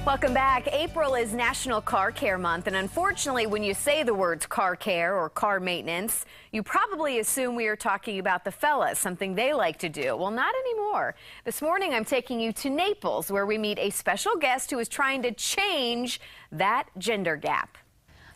Welcome back. April is National Car Care Month, and unfortunately, when you say the words car care or car maintenance, you probably assume we are talking about the fellas, something they like to do. Well, not anymore. This morning, I'm taking you to Naples, where we meet a special guest who is trying to change that gender gap.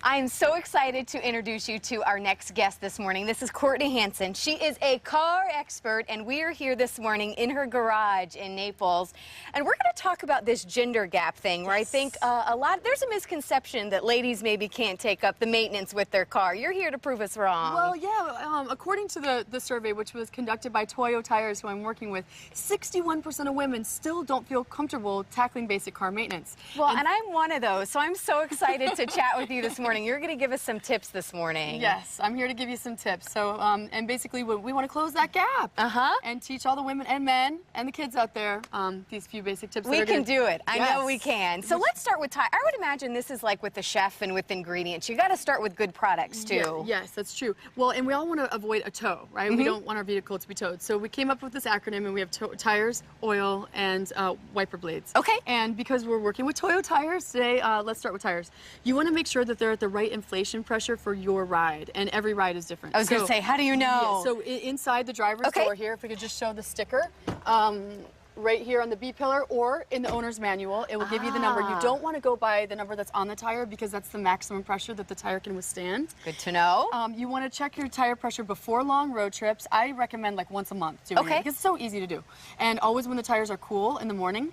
I am so excited to introduce you to our next guest this morning. This is Courtney Hansen. She is a car expert, and we are here this morning in her garage in Naples. And we're going to talk about this gender gap thing, where I think there's a misconception that ladies maybe can't take up the maintenance with their car. You're here to prove us wrong. Well, yeah, according to the survey, which was conducted by Toyo Tires, who I'm working with, 61% of women still don't feel comfortable tackling basic car maintenance. Well, and I'm one of those, so I'm so excited to chat with you this morning. You're going to give us some tips this morning. Yes, I'm here to give you some tips. So, and basically, we want to close that gap and teach all the women and men and the kids out there these few basic tips. We can do it. I know we can. So Yes. let's start with tire. I would imagine this is like with the chef and with ingredients. You got to start with good products too. Yeah, yes, that's true. Well, and we all want to avoid a tow, right? We don't want our vehicle to be towed. So we came up with this acronym, and we have tires, oil, and wiper blades. Okay. And because we're working with Toyo Tires today, let's start with tires. You want to make sure that they're at the right inflation pressure for your ride, and every ride is different. I was going to say, how do you know? Yeah, so inside the driver's door here, if we could just show the sticker, right here on the B pillar or in the owner's manual, it will give you the number. You don't want to go by the number that's on the tire because that's the maximum pressure that the tire can withstand. Good to know. You want to check your tire pressure before long road trips. I recommend like once a month doing it because it's so easy to do. And always when the tires are cool in the morning,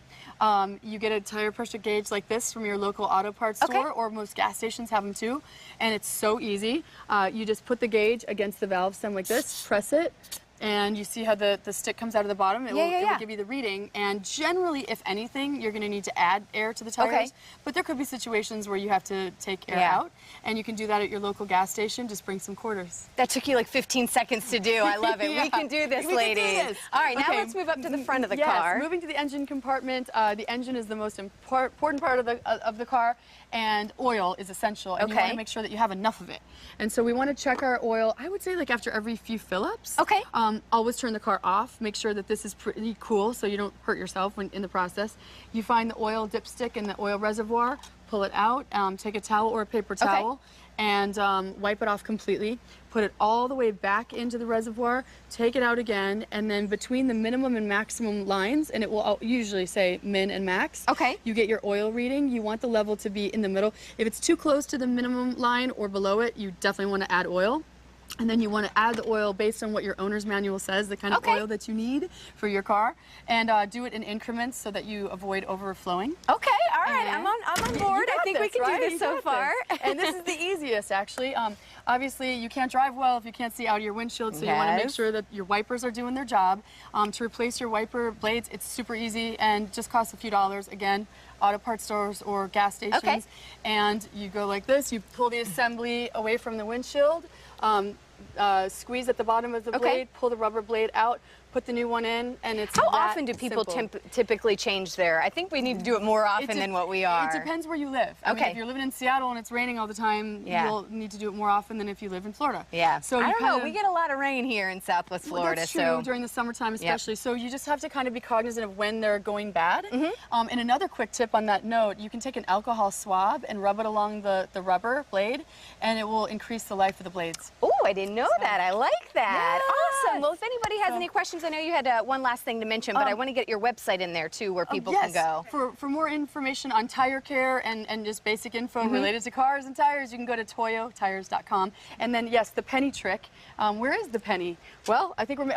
you get a tire pressure gauge like this from your local auto parts store, or most gas stations have them too. And it's so easy. You just put the gauge against the valve stem like this, press it, and you see how the stick comes out of the bottom. It will give you the reading. And generally, if anything, you're going to need to add air to the tires. But there could be situations where you have to take air out. And you can do that at your local gas station. Just bring some quarters. That took you like 15 seconds to do. I love it. We can do this, ladies. All right, now let's move up to the front of the car. Moving to the engine compartment. The engine is the most important part of the car. And oil is essential. And you want to make sure that you have enough of it. And so we want to check our oil, I would say like after every few fill-ups. Always turn the car off. Make sure that this is pretty cool so you don't hurt yourself when in the process. You find the oil dipstick in the oil reservoir, pull it out, take a towel or a paper towel, and wipe it off completely. Put it all the way back into the reservoir, take it out again, and then between the minimum and maximum lines, and it will usually say min and max, you get your oil reading. You want the level to be in the middle. If it's too close to the minimum line or below it, you definitely want to add oil. And then you want to add the oil based on what your owner's manual says, the kind of oil that you need for your car, and do it in increments so that you avoid overflowing. Okay, all right, I'm on board. I think we can do this so far. And this is the easiest, actually. Obviously, you can't drive well if you can't see out of your windshield, so you want to make sure that your wipers are doing their job. To replace your wiper blades, it's super easy and just costs a few dollars. Again, auto parts stores or gas stations. And you go like this, you pull the assembly away from the windshield, squeeze at the bottom of the blade, pull the rubber blade out, put the new one in, and it's How often do people typically change their? I think we need to do it more often than what we are. It depends where you live. I mean, if you're living in Seattle and it's raining all the time, you'll need to do it more often than if you live in Florida. So I don't know. We get a lot of rain here in Southwest Florida. That's true, during the summertime especially. So you just have to kind of be cognizant of when they're going bad. And another quick tip on that note, you can take an alcohol swab and rub it along the rubber blade, and it will increase the life of the blades. Oh, I didn't know that. I like that. Awesome. Well, if anybody has any questions, I know you had one last thing to mention, but I want to get your website in there too, where people can go. For more information on tire care and just basic info related to cars and tires, you can go to toyotires.com. And then, yes, the penny trick. Where is the penny? Well, I think we're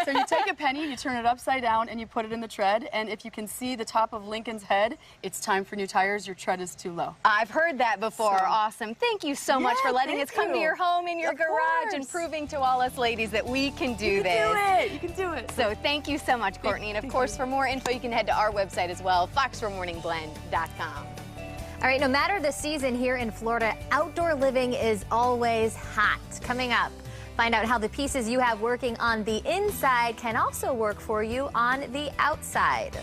so you take a penny, you turn it upside down, and you put it in the tread. And if you can see the top of Lincoln's head, it's time for new tires. Your tread is too low. I've heard that before. Awesome. Thank you so much for letting us come to your home in your garage and proving to all us ladies that we can do this. You can do it. So thank you so much, Courtney. And of course, for more info, you can head to our website as well, fox4morningblend.com. All right, no matter the season here in Florida, outdoor living is always hot. Coming up, find out how the pieces you have working on the inside can also work for you on the outside.